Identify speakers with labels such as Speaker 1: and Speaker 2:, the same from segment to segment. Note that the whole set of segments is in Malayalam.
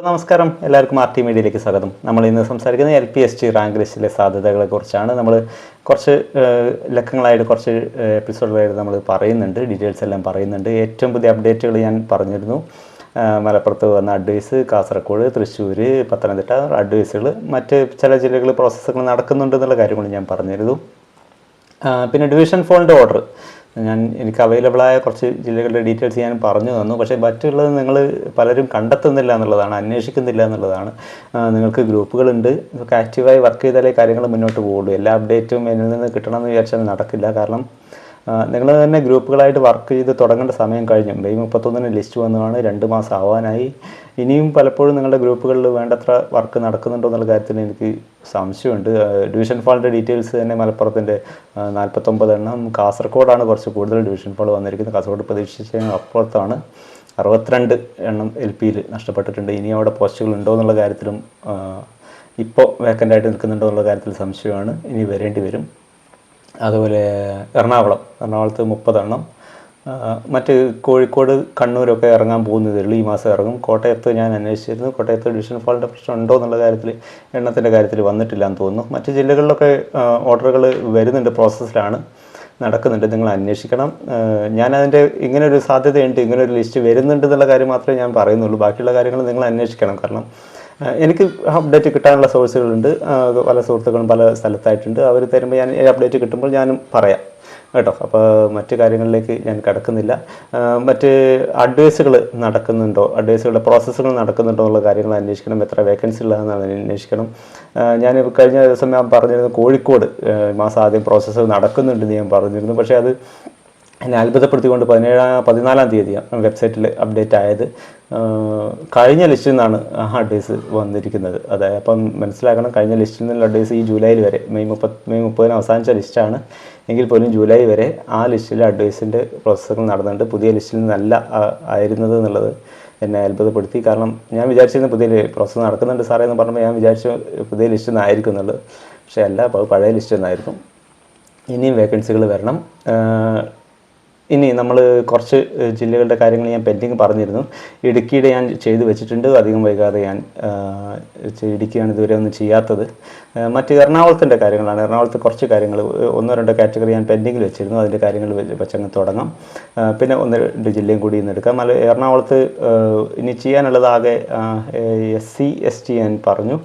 Speaker 1: നമസ്കാരം, എല്ലാവർക്കും ആർ ടി മീഡിയയിലേക്ക് സ്വാഗതം. നമ്മൾ ഇന്ന് സംസാരിക്കുന്നത് LPST റാങ്ക് ലിസ്റ്റിലെ സാധ്യതകളെ കുറിച്ചാണ്. നമ്മൾ കുറച്ച് ലക്കങ്ങളായിട്ട് കുറച്ച് എപ്പിസോഡുകളായിട്ട് നമ്മൾ പറയുന്നുണ്ട്, ഡീറ്റെയിൽസ് എല്ലാം പറയുന്നുണ്ട്. ഏറ്റവും പുതിയ അപ്ഡേറ്റുകൾ ഞാൻ പറഞ്ഞിരുന്നു. മലപ്പുറത്ത് വന്ന അഡ്വൈസ്, കാസർഗോഡ്, തൃശ്ശൂർ, പത്തനംതിട്ട അഡ്വൈസുകൾ, മറ്റ് ചില ജില്ലകളിൽ പ്രോസസ്സുകൾ നടക്കുന്നുണ്ടെന്നുള്ള കാര്യങ്ങൾ ഞാൻ പറഞ്ഞിരുന്നു. പിന്നെ ഡിവിഷൻ ഫോണിൻ്റെ ഓർഡർ എനിക്ക് അവൈലബിളായ കുറച്ച് ജില്ലകളുടെ ഡീറ്റെയിൽസ് ഞാൻ പറഞ്ഞു തന്നു. പക്ഷേ മറ്റുള്ളത് നിങ്ങൾ പലരും കണ്ടെത്തുന്നില്ല എന്നുള്ളതാണ്, അന്വേഷിക്കുന്നില്ല എന്നുള്ളതാണ്. നിങ്ങൾക്ക് ഗ്രൂപ്പുകളുണ്ട്, നിങ്ങൾക്ക് ആക്റ്റീവായി വർക്ക് ചെയ്താലേ കാര്യങ്ങൾ മുന്നോട്ട് പോകുള്ളൂ. എല്ലാ അപ്ഡേറ്റും എന്നിൽ നിന്ന് കിട്ടണമെന്ന് വിചാരിച്ചാൽ നടക്കില്ല. കാരണം നിങ്ങൾ തന്നെ ഗ്രൂപ്പുകളായിട്ട് വർക്ക് ചെയ്ത് തുടങ്ങേണ്ട സമയം കഴിഞ്ഞു. മെയ് 31 ലിസ്റ്റ് വന്നതാണ്, 2 മാസം ആവാനായി. ഇനിയും പലപ്പോഴും നിങ്ങളുടെ ഗ്രൂപ്പുകളിൽ വേണ്ടത്ര വർക്ക് നടക്കുന്നുണ്ടോ എന്നുള്ള കാര്യത്തിൽ എനിക്ക് സംശയമുണ്ട്. ഡിവിഷൻ ഫാളിൻ്റെ ഡീറ്റെയിൽസ് തന്നെ മലപ്പുറത്തിൻ്റെ 49 എണ്ണം, കാസർഗോഡാണ് കുറച്ച് കൂടുതൽ ഡിവിഷൻ ഫാൾ വന്നിരിക്കുന്നത്. കാസർഗോഡ് പ്രതീക്ഷിച്ചതിന് അപ്പുറത്താണ്. 62 എണ്ണം LPയിൽ നഷ്ടപ്പെട്ടിട്ടുണ്ട്. ഇനി അവിടെ പോസ്റ്റുകൾ ഉണ്ടോ എന്നുള്ള കാര്യത്തിലും ഇപ്പോൾ വേക്കൻ്റായിട്ട് നിൽക്കുന്നുണ്ടോ എന്നുള്ള കാര്യത്തിൽ സംശയമാണ്. ഇനി വരേണ്ടി വരും. അതുപോലെ എറണാകുളത്ത് 30 എണ്ണം, മറ്റ് കോഴിക്കോട്, കണ്ണൂരൊക്കെ ഇറങ്ങാൻ പോകുന്നതേ ഉള്ളൂ, ഈ മാസം ഇറങ്ങും. കോട്ടയത്ത് ഞാൻ അന്വേഷിച്ചിരുന്നു. കോട്ടയത്ത് ഡിവിഷൻ ഫാളിൻ്റെ പ്രശ്നം ഉണ്ടോ എന്നുള്ള കാര്യത്തിൽ, എണ്ണത്തിൻ്റെ കാര്യത്തിൽ വന്നിട്ടില്ല എന്ന് തോന്നുന്നു. മറ്റ് ജില്ലകളിലൊക്കെ ഓർഡറുകൾ വരുന്നുണ്ട്, പ്രോസസ്സിലാണ്, നടക്കുന്നുണ്ട്. നിങ്ങൾ അന്വേഷിക്കണം. ഞാനതിൻ്റെ ഇങ്ങനൊരു സാധ്യതയുണ്ട്, ഇങ്ങനൊരു ലിസ്റ്റ് വരുന്നുണ്ട് എന്നുള്ള കാര്യം മാത്രമേ ഞാൻ പറയുന്നുള്ളൂ. ബാക്കിയുള്ള കാര്യങ്ങൾ നിങ്ങൾ അന്വേഷിക്കണം. കാരണം എനിക്ക് അപ്ഡേറ്റ് കിട്ടാനുള്ള സോഴ്സുകളുണ്ട്. പല സുഹൃത്തുക്കളും പല സ്ഥലത്തായിട്ടുണ്ട്. അവർ തരുമ്പോൾ ഞാൻ അപ്ഡേറ്റ് കിട്ടുമ്പോൾ ഞാനും പറയാം കേട്ടോ. അപ്പോൾ മറ്റു കാര്യങ്ങളിലേക്ക് ഞാൻ കിടക്കുന്നില്ല. മറ്റ് അഡ്വൈസുകൾ നടക്കുന്നുണ്ടോ, അഡ്വൈസുകളുടെ പ്രോസസ്സുകൾ നടക്കുന്നുണ്ടോ എന്നുള്ള കാര്യങ്ങൾ അന്വേഷിക്കണം. എത്ര വേക്കൻസി ഉള്ളതെന്നാണ് അന്വേഷിക്കണം. ഞാൻ കഴിഞ്ഞ ദിവസം ഞാൻ പറഞ്ഞിരുന്നു, കോഴിക്കോട് മാസം ആദ്യം പ്രോസസ്സ് നടക്കുന്നുണ്ടെന്ന് ഞാൻ പറഞ്ഞിരുന്നു. പക്ഷേ അത് എന്നെ അത്ഭുതപ്പെടുത്തിക്കൊണ്ട് 14-ാം തീയതി വെബ്സൈറ്റിൽ അപ്ഡേറ്റ് ആയത്. കഴിഞ്ഞ ലിസ്റ്റിൽ നിന്നാണ് അഡ്വൈസ് വന്നിരിക്കുന്നത്. അതായത് അപ്പം മനസ്സിലാക്കണം, കഴിഞ്ഞ ലിസ്റ്റിൽ നിന്നുള്ള അഡ്വൈസ് ഈ ജൂലൈയിൽ വരെ, മെയ് 30 അവസാനിച്ച ലിസ്റ്റാണ് എങ്കിൽ പോലും ജൂലൈ വരെ ആ ലിസ്റ്റിൽ അഡ്വൈസിൻ്റെ പ്രോസസ്സുകൾ നടന്നിട്ടുണ്ട്. പുതിയ ലിസ്റ്റിൽ നിന്നല്ല ആയിരുന്നത് എന്നുള്ളത് എന്നെ അത്ഭുതപ്പെടുത്തി. കാരണം ഞാൻ വിചാരിച്ചിരുന്ന പുതിയ പ്രോസസ്സ് നടക്കുന്നുണ്ട് സാറേ എന്ന് പറഞ്ഞപ്പോൾ ഞാൻ വിചാരിച്ചു പുതിയ ലിസ്റ്റിൽ നിന്നായിരിക്കും എന്നുള്ളത്. പക്ഷേ അല്ല, പഴയ ലിസ്റ്റിൽ നിന്നായിരുന്നു. ഇനിയും വേക്കൻസികൾ വരണം. ഇനി നമ്മൾ കുറച്ച് ജില്ലകളുടെ കാര്യങ്ങൾ ഞാൻ പെൻഡിങ് പറഞ്ഞിരുന്നു. ഇടുക്കിയുടെ ഞാൻ ചെയ്തു വെച്ചിട്ടുണ്ട്, അധികം വൈകാതെ ഞാൻ ഇടുക്കിയാണ് ഇതുവരെ ഒന്നും ചെയ്യാത്തത്. മറ്റ് എറണാകുളത്തിൻ്റെ കാര്യങ്ങളാണ്. എറണാകുളത്ത് കുറച്ച് കാര്യങ്ങൾ 1-2 കാറ്റഗറി ഞാൻ പെൻഡിങ്ങിൽ വെച്ചിരുന്നു. അതിൻ്റെ കാര്യങ്ങൾ വെച്ചങ്ങ് തുടങ്ങാം. പിന്നെ 1-2 ജില്ലയും കൂടി ഇന്ന് എടുക്കാം. എറണാകുളത്ത് ഇനി ചെയ്യാനുള്ളതാകെ SC ST ഞാൻ പറഞ്ഞു,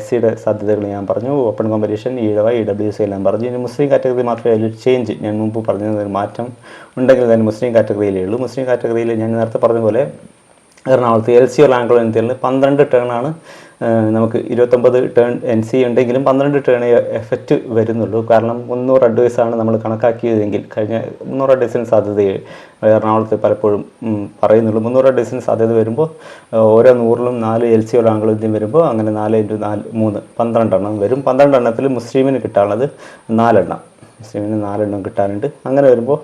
Speaker 1: SCയുടെ സാധ്യതകൾ ഞാൻ പറഞ്ഞു, ഓപ്പൺ കോമ്പറ്റീഷൻ, ഈഴവ, EWC എല്ലാം പറഞ്ഞു. ഇനി മുസ്ലിം കാറ്റഗറി മാത്രമേ അതിൽ ചേഞ്ച്, ഞാൻ മുമ്പ് പറഞ്ഞതിന് മാറ്റം ഉണ്ടെങ്കിൽ തന്നെ മുസ്ലിം കാറ്റഗറിയിലേ ഉള്ളൂ. മുസ്ലിം കാറ്റഗറിയിൽ ഞാൻ നേരത്തെ പറഞ്ഞ പോലെ എറണാകുളത്ത് LCO റാങ്കുകൾ എന്തിൽ 12 ടേണാണ്. നമുക്ക് 29 ടേൺ NC ഉണ്ടെങ്കിലും 12 ടേൺ എഫക്റ്റ് വരുന്നുള്ളൂ. കാരണം 300 അഡ്വൈസാണ് നമ്മൾ കണക്കാക്കിയതെങ്കിൽ, കഴിഞ്ഞ 300 അഡ്വൈസിന് സാധ്യതയെ എറണാകുളത്ത് പലപ്പോഴും പറയുന്നുള്ളൂ. 300 അഡ്വൈസിന് സാധ്യത വരുമ്പോൾ ഓരോ 100-ലും 4 LCO റാങ്കുകളും വരുമ്പോൾ അങ്ങനെ 4 × 4 = 12 എണ്ണം വരും. 12 എണ്ണത്തിൽ മുസ്ലിമിന് കിട്ടാനുള്ളത് 4 എണ്ണം, മുസ്ലിമിന് 4 എണ്ണം കിട്ടാനുണ്ട്. അങ്ങനെ വരുമ്പോൾ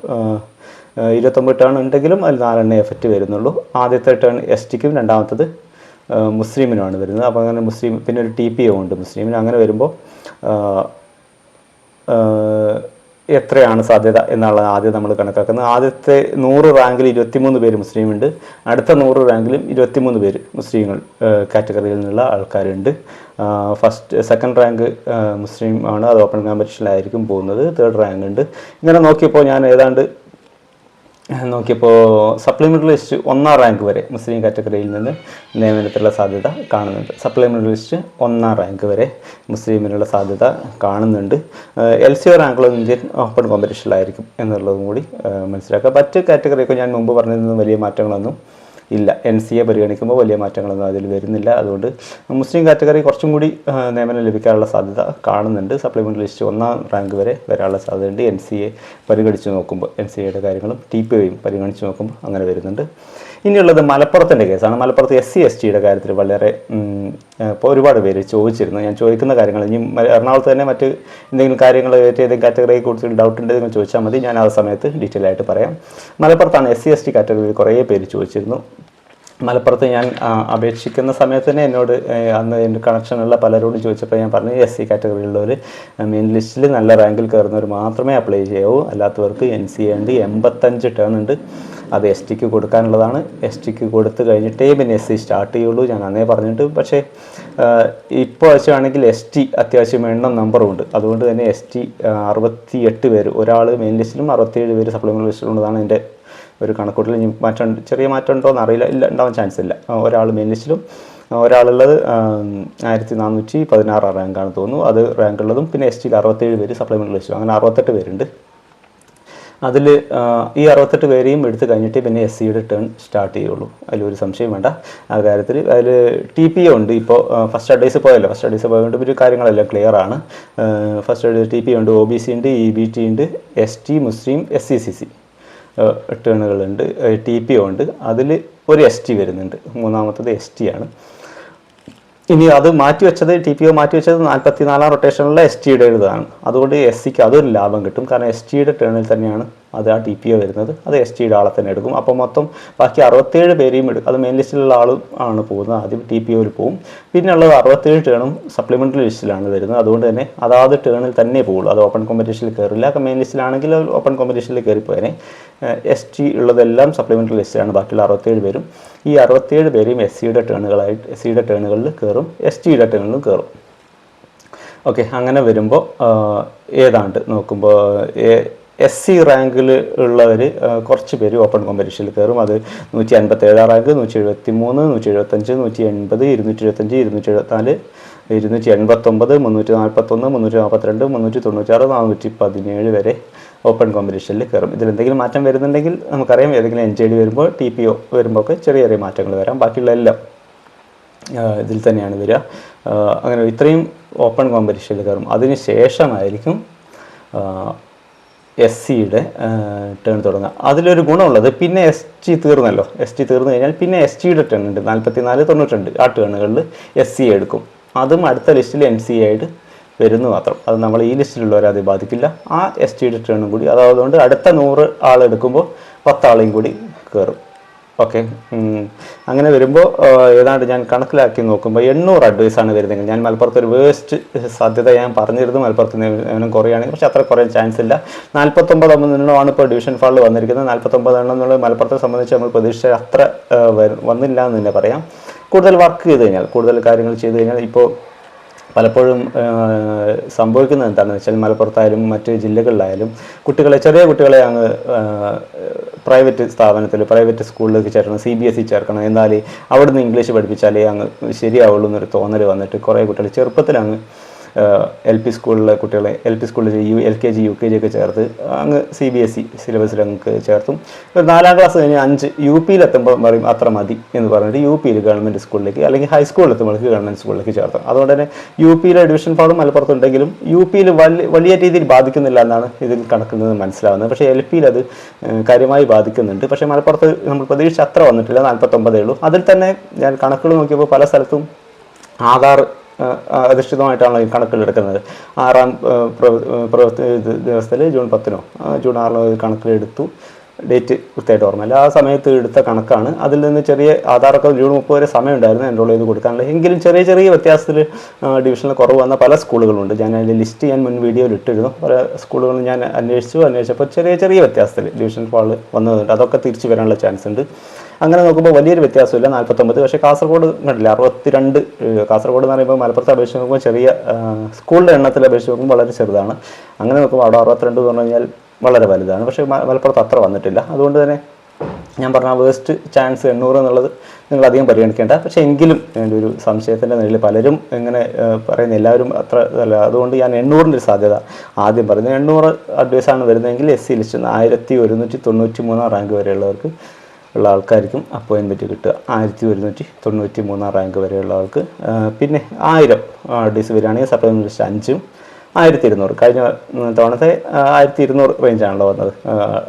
Speaker 1: 29 ടേൺ ഉണ്ടെങ്കിലും അതിൽ 4 എണ്ണം എഫക്റ്റ് വരുന്നുള്ളൂ. ആദ്യത്തെ ടേൺ STക്കും രണ്ടാമത്തത് മുസ്ലിമിനുമാണ് വരുന്നത്. അപ്പോൾ അങ്ങനെ മുസ്ലിം, പിന്നെ ഒരു TPO ഉണ്ട് മുസ്ലിമിന്. അങ്ങനെ വരുമ്പോൾ എത്രയാണ് സാധ്യത എന്നുള്ളത് ആദ്യം നമ്മൾ കണക്കാക്കുന്നത്. ആദ്യത്തെ 100 റാങ്കിൽ 23 പേര് മുസ്ലിമുണ്ട്. അടുത്ത 100 റാങ്കിലും 23 പേര് മുസ്ലിങ്ങൾ കാറ്റഗറിയിൽ നിന്നുള്ള ആൾക്കാരുണ്ട്. സെക്കൻഡ് റാങ്ക് മുസ്ലിം ആണ്, അത് ഓപ്പൺ കോമ്പറ്റീഷനിലായിരിക്കും പോകുന്നത്. 3rd റാങ്ക് ഉണ്ട്. ഇങ്ങനെ നോക്കിയപ്പോൾ സപ്ലിമെൻ്ററി ലിസ്റ്റ് 1-ാം റാങ്ക് വരെ മുസ്ലിം കാറ്റഗറിയിൽ നിന്ന് നിയമനത്തിലുള്ള സാധ്യത കാണുന്നുണ്ട്. സപ്ലിമെൻ്ററി ലിസ്റ്റ് 1-ാം റാങ്ക് വരെ മുസ്ലിമിനുള്ള സാധ്യത കാണുന്നുണ്ട്. LCO റാങ്കുകളും ഇന്ത്യൻ ഓപ്പൺ കോമ്പറ്റീഷനിലായിരിക്കും എന്നുള്ളതും കൂടി മനസ്സിലാക്കുക. മറ്റ് കാറ്റഗറിയൊക്കെ ഞാൻ മുമ്പ് പറഞ്ഞിരുന്ന വലിയ മാറ്റങ്ങളൊന്നും ഇല്ല. NCയെ പരിഗണിക്കുമ്പോൾ വലിയ മാറ്റങ്ങളൊന്നും അതിൽ വരുന്നില്ല. അതുകൊണ്ട് മുസ്ലിം കാറ്റഗറി കുറച്ചും കൂടി നിയമനം ലഭിക്കാനുള്ള സാധ്യത കാണുന്നുണ്ട്. സപ്ലിമെൻ്ററി ലിസ്റ്റ് 1-ാം റാങ്ക് വരെ വരാനുള്ള സാധ്യതയുണ്ട്. NCയെ പരിഗണിച്ച് നോക്കുമ്പോൾ, NCയുടെ കാര്യങ്ങളും TPOയും പരിഗണിച്ച് നോക്കുമ്പോൾ അങ്ങനെ വരുന്നുണ്ട്. ഇനിയുള്ളത് മലപ്പുറത്തിൻ്റെ കേസാണ്. മലപ്പുറത്ത് SC STയുടെ കാര്യത്തിൽ വളരെ ഇപ്പോൾ ഒരുപാട് പേര് ചോദിച്ചിരുന്നു. ഞാൻ ചോദിക്കുന്ന കാര്യങ്ങൾ ഇനി എറണാകുളത്ത് തന്നെ മറ്റ് എന്തെങ്കിലും കാര്യങ്ങൾ ഏതെങ്കിലും കാറ്റഗറിയെ കുറിച്ച് ഡൗട്ട് ഉണ്ടെങ്കിൽ ചോദിച്ചാൽ മതി, ഞാൻ ആ സമയത്ത് ഡീറ്റെയിൽ ആയിട്ട് പറയാം. മലപ്പുറത്താണ് SC ST കാറ്റഗറിയിൽ കുറേ പേര് ചോദിച്ചിരുന്നു. മലപ്പുറത്ത് ഞാൻ അപേക്ഷിക്കുന്ന സമയത്ത് തന്നെ എന്നോട് അന്ന് എൻ്റെ കണക്ഷനുള്ള പലരോടും ചോദിച്ചപ്പോൾ ഞാൻ പറഞ്ഞു, SC കാറ്റഗറിയിലുള്ളവർ മെയിൻ ലിസ്റ്റിൽ നല്ല റാങ്കിൽ കയറുന്നവർ മാത്രമേ അപ്ലൈ ചെയ്യാവൂ, അല്ലാത്തവർക്ക് NC ഉണ്ട്. 85 ടേൺ ഉണ്ട്. അത് എസ് ടിക്ക് കൊടുക്കാനുള്ളതാണ്. എസ് ടിക്ക് കൊടുത്തു കഴിഞ്ഞിട്ടേ പിന്നെ SC സ്റ്റാർട്ട് ചെയ്യുള്ളൂ. ഞാൻ അന്നേ പറഞ്ഞിട്ട്. പക്ഷേ ഇപ്പോൾ വെച്ചാണെങ്കിൽ ST അത്യാവശ്യം എണ്ണം നമ്പറുണ്ട്. അതുകൊണ്ട് തന്നെ ST 68 പേര്, ഒരാൾ മെയിൻ ലിസ്റ്റിലും 67 പേര് സപ്ലിമെൻ്ററി ലിസ്റ്റിലും ഉള്ളതാണ് എൻ്റെ ഒരു കണക്കൂട്ടിൽ. ഇനി മാറ്റം, ചെറിയ മാറ്റം ഉണ്ടോ എന്ന് അറിയില്ല, ഇല്ല, ഉണ്ടാവാൻ ചാൻസ് ഇല്ല. ഒരാൾ മെയിൻ ലിസ്റ്റിലും ഒരാളുള്ളത് 1416 റാങ്കാണ് തോന്നുന്നു, അത് റാങ്ക് ഉള്ളതും. പിന്നെ STയിൽ 67 പേര് സപ്ലിമെൻ്ററി ലിസ്റ്റിലും, അങ്ങനെ 68 പേരുണ്ട്. അതിൽ ഈ 68 പേരെയും എടുത്തു കഴിഞ്ഞിട്ട് പിന്നെ SCയുടെ ടേൺ സ്റ്റാർട്ട് ചെയ്യുള്ളൂ. അതിലൊരു സംശയം വേണ്ട ആ കാര്യത്തിൽ. അതിൽ TPO ഉണ്ട്. ഇപ്പോൾ ഫസ്റ്റ് അഡ്വൈസ് പോയല്ലോ, ഫസ്റ്റ് അഡ്വൈസ് പോയതുകൊണ്ട് ഒരു കാര്യങ്ങളെല്ലാം ക്ലിയർ ആണ്. ഫസ്റ്റ് TPO ഉണ്ട്, OBC ഉണ്ട്, EBT ഉണ്ട്, ST, മുസ്ലിം, SCCC ടേണുകളുണ്ട്. TPO ഉണ്ട്. അതിൽ ഒരു ST വരുന്നുണ്ട്, മൂന്നാമത്തത് ST ആണ്. ഇനി അത് മാറ്റിവെച്ചത്, TPO മാറ്റിവെച്ചത് 44 റൊട്ടേഷനിലുള്ള STയുടെ ഇതാണ്. അതുകൊണ്ട് SCക്ക് അതൊരു ലാഭം കിട്ടും. കാരണം STയുടെ ടേണിൽ തന്നെയാണ് അത് ആ TPO വരുന്നത്. അത് STയുടെ ആളെ തന്നെ എടുക്കും. അപ്പോൾ മൊത്തം ബാക്കി 67 പേരെയും എടുക്കും. അത് മെയിൻ ലിസ്റ്റിലുള്ള ആളും ആണ് പോകുന്നത്. ആദ്യം TPOയിൽ പോകും. പിന്നെ ഉള്ളത് 67 ടേണും സപ്ലിമെൻ്ററി ലിസ്റ്റിലാണ് വരുന്നത്. അതുകൊണ്ട് തന്നെ അതാത് ടേണിൽ തന്നെ പോകുള്ളൂ. അത് ഓപ്പൺ കോമ്പറ്റീഷനിൽ കയറില്ല. മെയിൻ ലിസ്റ്റിലാണെങ്കിൽ ഓപ്പൺ കോമ്പറ്റീഷനിൽ കയറിപ്പോയനെ. ST ഉള്ളതെല്ലാം സപ്ലിമെൻ്ററി ലിസ്റ്റിലാണ്. ബാക്കിയുള്ള 67 പേരും. ഈ 67 പേരെയും SCയുടെ ടേണുകളിൽ കയറും, STയുടെ ടേണിലും കയറും. ഓക്കെ, അങ്ങനെ വരുമ്പോൾ ഏതാണ്ട് നോക്കുമ്പോൾ SC റാങ്കിൽ ഉള്ളവർ കുറച്ച് പേര് ഓപ്പൺ കോമ്പറ്റീഷനിൽ കയറും. അത് 157 റാങ്ക്, 173, 175, 180, 225, 274, 289, 341, 342, 396, 417 വരെ ഓപ്പൺ കോമ്പറ്റീഷനിൽ കയറും. ഇതിലെന്തെങ്കിലും മാറ്റം വരുന്നുണ്ടെങ്കിൽ നമുക്കറിയാം. ഏതെങ്കിലും NJD വരുമ്പോൾ, TPO വരുമ്പോൾ ഒക്കെ ചെറിയ ചെറിയ മാറ്റങ്ങൾ വരാം. ബാക്കിയുള്ള എല്ലാം ഇതിൽ തന്നെയാണ് വരിക. അങ്ങനെ ഇത്രയും ഓപ്പൺ കോമ്പറ്റീഷനിൽ കയറും. അതിന് ശേഷമായിരിക്കും SCയുടെ ടേൺ തുടങ്ങുക. അതിലൊരു ഗുണമുള്ളത്, പിന്നെ ST തീർന്നല്ലോ, ST തീർന്നു കഴിഞ്ഞാൽ പിന്നെ STയുടെ ടേൺ ഉണ്ട് 44, 92. ആ ടേണുകളിൽ SC എടുക്കും. അതും അടുത്ത ലിസ്റ്റിൽ NCA ആയിട്ട് വരുന്നു മാത്രം. അത് നമ്മൾ ഈ ലിസ്റ്റിലുള്ളവരെ അത് ബാധിക്കില്ല. ആ STയുടെ ടേണും കൂടി, അതുകൊണ്ട് അടുത്ത 100 ആളെടുക്കുമ്പോൾ 10 ആളെയും കൂടി കയറും. ഓക്കെ, അങ്ങനെ വരുമ്പോൾ ഏതാണ്ട് ഞാൻ കണക്കിലാക്കി നോക്കുമ്പോൾ 800 അഡ്വൈസാണ് വരുന്നതെങ്കിൽ, ഞാൻ മലപ്പുറത്ത് ഒരു വേസ്റ്റ് സാധ്യത ഞാൻ പറഞ്ഞിരുന്നു, മലപ്പുറത്ത് നിന്നും കുറയുകയാണെങ്കിൽ, പക്ഷേ അത്ര കുറയാൻ ചാൻസ് ഇല്ല. 49 എണ്ണമാണ് ഇപ്പോൾ ഡിവിഷൻ ഫാളിൽ വന്നിരിക്കുന്നത്. 49 എണ്ണം എന്നുള്ളത് മലപ്പുറത്തെ സംബന്ധിച്ച് നമ്മൾ പ്രതീക്ഷിച്ച അത്ര വന്നില്ല എന്ന് തന്നെ പറയാം. കൂടുതൽ വർക്ക് ചെയ്ത് കഴിഞ്ഞാൽ, കൂടുതൽ കാര്യങ്ങൾ ചെയ്ത് കഴിഞ്ഞാൽ, ഇപ്പോൾ പലപ്പോഴും സംഭവിക്കുന്നത് എന്താണെന്ന് വെച്ചാൽ, മലപ്പുറത്തായാലും മറ്റ് ജില്ലകളിലായാലും ചെറിയ കുട്ടികളെ അങ്ങ് പ്രൈവറ്റ് സ്ഥാപനത്തിൽ, പ്രൈവറ്റ് സ്കൂളിലേക്ക് ചേർക്കണം, CBSE ചേർക്കണം, എന്നാൽ അവിടുന്ന് ഇംഗ്ലീഷ് പഠിപ്പിച്ചാലേ അങ്ങ് ശരിയാവുള്ളൂ എന്നൊരു തോന്നൽ വന്നിട്ട് കുറേ കുട്ടികൾ ചെറുപ്പത്തിൽ അങ്ങ് LP സ്കൂളിലെ കുട്ടികളെ LP സ്കൂളിൽ LKG UKG ഒക്കെ ചേർത്ത് അങ്ങ് CBSE സിലബസിൽ അങ്ങ് ചേർത്തും. ഒരു 4ാം ക്ലാസ് കഴിഞ്ഞ് 5 UPയിലെത്തുമ്പോൾ പറയും അത്ര മതി എന്ന് പറഞ്ഞിട്ട് UPയിൽ ഗവൺമെൻറ് സ്കൂളിലേക്ക്, അല്ലെങ്കിൽ ഹൈസ്കൂളിൽ എത്തുമ്പോഴേക്ക് ഗവൺമെൻറ് സ്കൂളിലേക്ക് ചേർത്തും. അതുകൊണ്ട് തന്നെ UPയിലെ ഡിവിഷൻ ഫാളും മലപ്പുറത്തുണ്ടെങ്കിലും UPയിൽ വലിയ രീതിയിൽ ബാധിക്കുന്നില്ല എന്നാണ് ഇതിൽ കണക്കുന്നത് മനസ്സിലാവുന്നത്. പക്ഷേ LPയിൽ അത് കാര്യമായി ബാധിക്കുന്നുണ്ട്. പക്ഷേ മലപ്പുറത്ത് നമ്മൾ പ്രതീക്ഷിച്ച അത്ര വന്നിട്ടില്ല, 49 ഉള്ളൂ. അതിൽ തന്നെ ഞാൻ കണക്കുകൾ നോക്കിയപ്പോൾ പല സ്ഥലത്തും ആധാർ അധിഷ്ഠിതമായിട്ടാണ് ഈ കണക്കിലെടുക്കുന്നത്. 6ാം പ്രവൃത്തി ദിവസത്തിൽ ജൂൺ 10നോ ജൂൺ 6നോ കണക്കിലെടുത്തു. ഡേറ്റ് കൃത്യമായിട്ട് ഓർമ്മയില്ല. ആ സമയത്ത് എടുത്ത കണക്കാണ്. അതിൽ നിന്ന് ചെറിയ ആധാറൊക്കെ ജൂൺ 30 വരെ സമയമുണ്ടായിരുന്നു എൻറോൾ ചെയ്ത് കൊടുക്കാനുള്ള. എങ്കിലും ചെറിയ ചെറിയ വ്യത്യാസത്തിൽ ഡിവിഷനിൽ കുറവ് വന്ന പല സ്കൂളുകളുണ്ട്. ഞാൻ അതിൻ്റെ ലിസ്റ്റ് ഞാൻ മുൻ വീഡിയോയിൽ ഇട്ടിരുന്നു. പല സ്കൂളുകളും ഞാൻ അന്വേഷിച്ചപ്പോൾ ചെറിയ ചെറിയ വ്യത്യാസത്തിൽ ഡിവിഷൻ ഫാൾ വന്നതുണ്ട്. അതൊക്കെ തിരിച്ചു വരാനുള്ള ചാൻസ് ഉണ്ട്. അങ്ങനെ നോക്കുമ്പോൾ വലിയൊരു വ്യത്യാസമില്ല, 49. പക്ഷേ കാസർഗോഡ് കണ്ടില്ല 62. കാസർഗോഡ് എന്ന് പറയുമ്പോൾ മലപ്പുറത്തെ അപേക്ഷിച്ച് നോക്കുമ്പോൾ ചെറിയ സ്കൂളിൻ്റെ എണ്ണത്തിൽ അപേക്ഷിച്ച് നോക്കുമ്പോൾ വളരെ ചെറുതാണ്. അങ്ങനെ നോക്കുമ്പോൾ അവിടെ 62 എന്ന് പറഞ്ഞു കഴിഞ്ഞാൽ വളരെ വലുതാണ്. പക്ഷേ മലപ്പുറത്ത് അത്ര വന്നിട്ടില്ല. അതുകൊണ്ട് തന്നെ ഞാൻ പറഞ്ഞ വേസ്റ്റ് ചാൻസ് 800 എന്നുള്ളത് നിങ്ങൾ അധികം പരിഗണിക്കേണ്ട. പക്ഷേ എങ്കിലും എൻ്റെ ഒരു സംശയത്തിൻ്റെ നിലയിൽ പലരും ഇങ്ങനെ പറയുന്ന എല്ലാവരും അത്ര അല്ല. അതുകൊണ്ട് ഞാൻ 800ൻ്റെ ഒരു സാധ്യത ആദ്യം പറയുന്നത്. 800 അഡ്വൈസാണ് വരുന്നതെങ്കിൽ SC ലിസ്റ്റ് 1193 റാങ്ക് വരെയുള്ളവർക്ക് ഉള്ള ആൾക്കാർക്കും അപ്പോയിൻമെൻറ്റ് കിട്ടുക. 1193 റാങ്ക് വരെയുള്ള ആൾക്ക്. പിന്നെ 1000 അഡ്വൈസ് വരികയാണെങ്കിൽ സപ്ലിമെൻ്ററി ലിസ്റ്റ് 5ഉം 1200. കഴിഞ്ഞ തവണത്തെ 1200 റേഞ്ചാണല്ലോ വന്നത്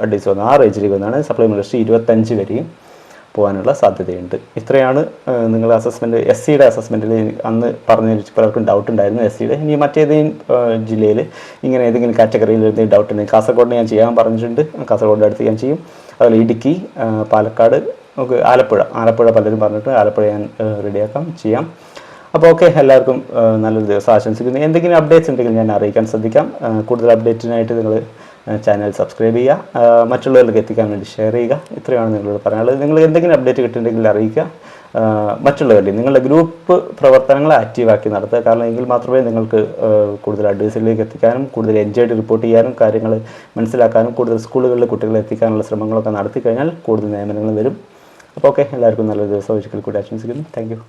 Speaker 1: അഡ്വൈസ് വന്നത്. ആ റേഞ്ചിലേക്ക് വന്നാണ് സപ്ലിമെൻ്ററി ലിസ്റ്റ് 25 വരെയും പോകാനുള്ള സാധ്യതയുണ്ട്. ഇത്രയാണ് നിങ്ങൾ അസസ്മെൻറ്റ് SCയുടെ അസസ്മെൻറ്റിൽ അന്ന് പറഞ്ഞ പലർക്കും ഡൗട്ട് ഉണ്ടായിരുന്നു. SCയുടെ ഇനി മറ്റേതെങ്കിലും ജില്ലയിൽ ഇങ്ങനെ ഏതെങ്കിലും കാറ്റഗറിയിൽ എന്തെങ്കിലും ഡൗട്ട് ഉണ്ടെങ്കിൽ കാസർഗോഡിന് ഞാൻ ചെയ്യാൻ പറഞ്ഞിട്ടുണ്ട്. കാസർഗോഡിൻ്റെ അടുത്ത് ഞാൻ ചെയ്യും. അതുപോലെ ഇടുക്കി, പാലക്കാട്, നമുക്ക് ആലപ്പുഴ പലരും പറഞ്ഞിട്ട് ആലപ്പുഴ ഞാൻ റെഡിയാക്കാം, ചെയ്യാം. അപ്പോൾ ഓക്കെ, എല്ലാവർക്കും നല്ലൊരു ദിവസം ആശംസിക്കുന്നു. എന്തെങ്കിലും അപ്ഡേറ്റ്സ് ഉണ്ടെങ്കിൽ ഞാൻ അറിയിക്കാൻ ശ്രദ്ധിക്കാം. കൂടുതൽ അപ്ഡേറ്റിനായിട്ട് നിങ്ങൾ ചാനൽ സബ്സ്ക്രൈബ് ചെയ്യുക, മറ്റുള്ളവരിലേക്ക് എത്തിക്കാൻ വേണ്ടി ഷെയർ ചെയ്യുക. ഇത്രയാണ് നിങ്ങളോട് പറയാനുള്ളത്. നിങ്ങൾ എന്തെങ്കിലും അപ്ഡേറ്റ് കിട്ടുന്നുണ്ടെങ്കിൽ അറിയിക്കുക. മറ്റുള്ളവരിൽ നിങ്ങളുടെ ഗ്രൂപ്പ് പ്രവർത്തനങ്ങൾ ആക്റ്റീവാക്കി നടത്തുക. കാരണം എങ്കിൽ മാത്രമേ നിങ്ങൾക്ക് കൂടുതൽ അഡ്വൈസിലേക്ക് എത്തിക്കാനും കൂടുതൽ എൻജോയ്ഡ് റിപ്പോർട്ട് ചെയ്യാനും കാര്യങ്ങൾ മനസ്സിലാക്കാനും കൂടുതൽ സ്കൂളുകളിൽ കുട്ടികളെ എത്തിക്കാനുള്ള ശ്രമങ്ങളൊക്കെ നടത്തി കഴിഞ്ഞാൽ കൂടുതൽ നിയമനങ്ങൾ വരും. അപ്പോൾ ഓക്കെ, എല്ലാവർക്കും നല്ലൊരു ദിവസം ഒരിക്കൽ കൂടി ആശംസിക്കുന്നു. Thank you.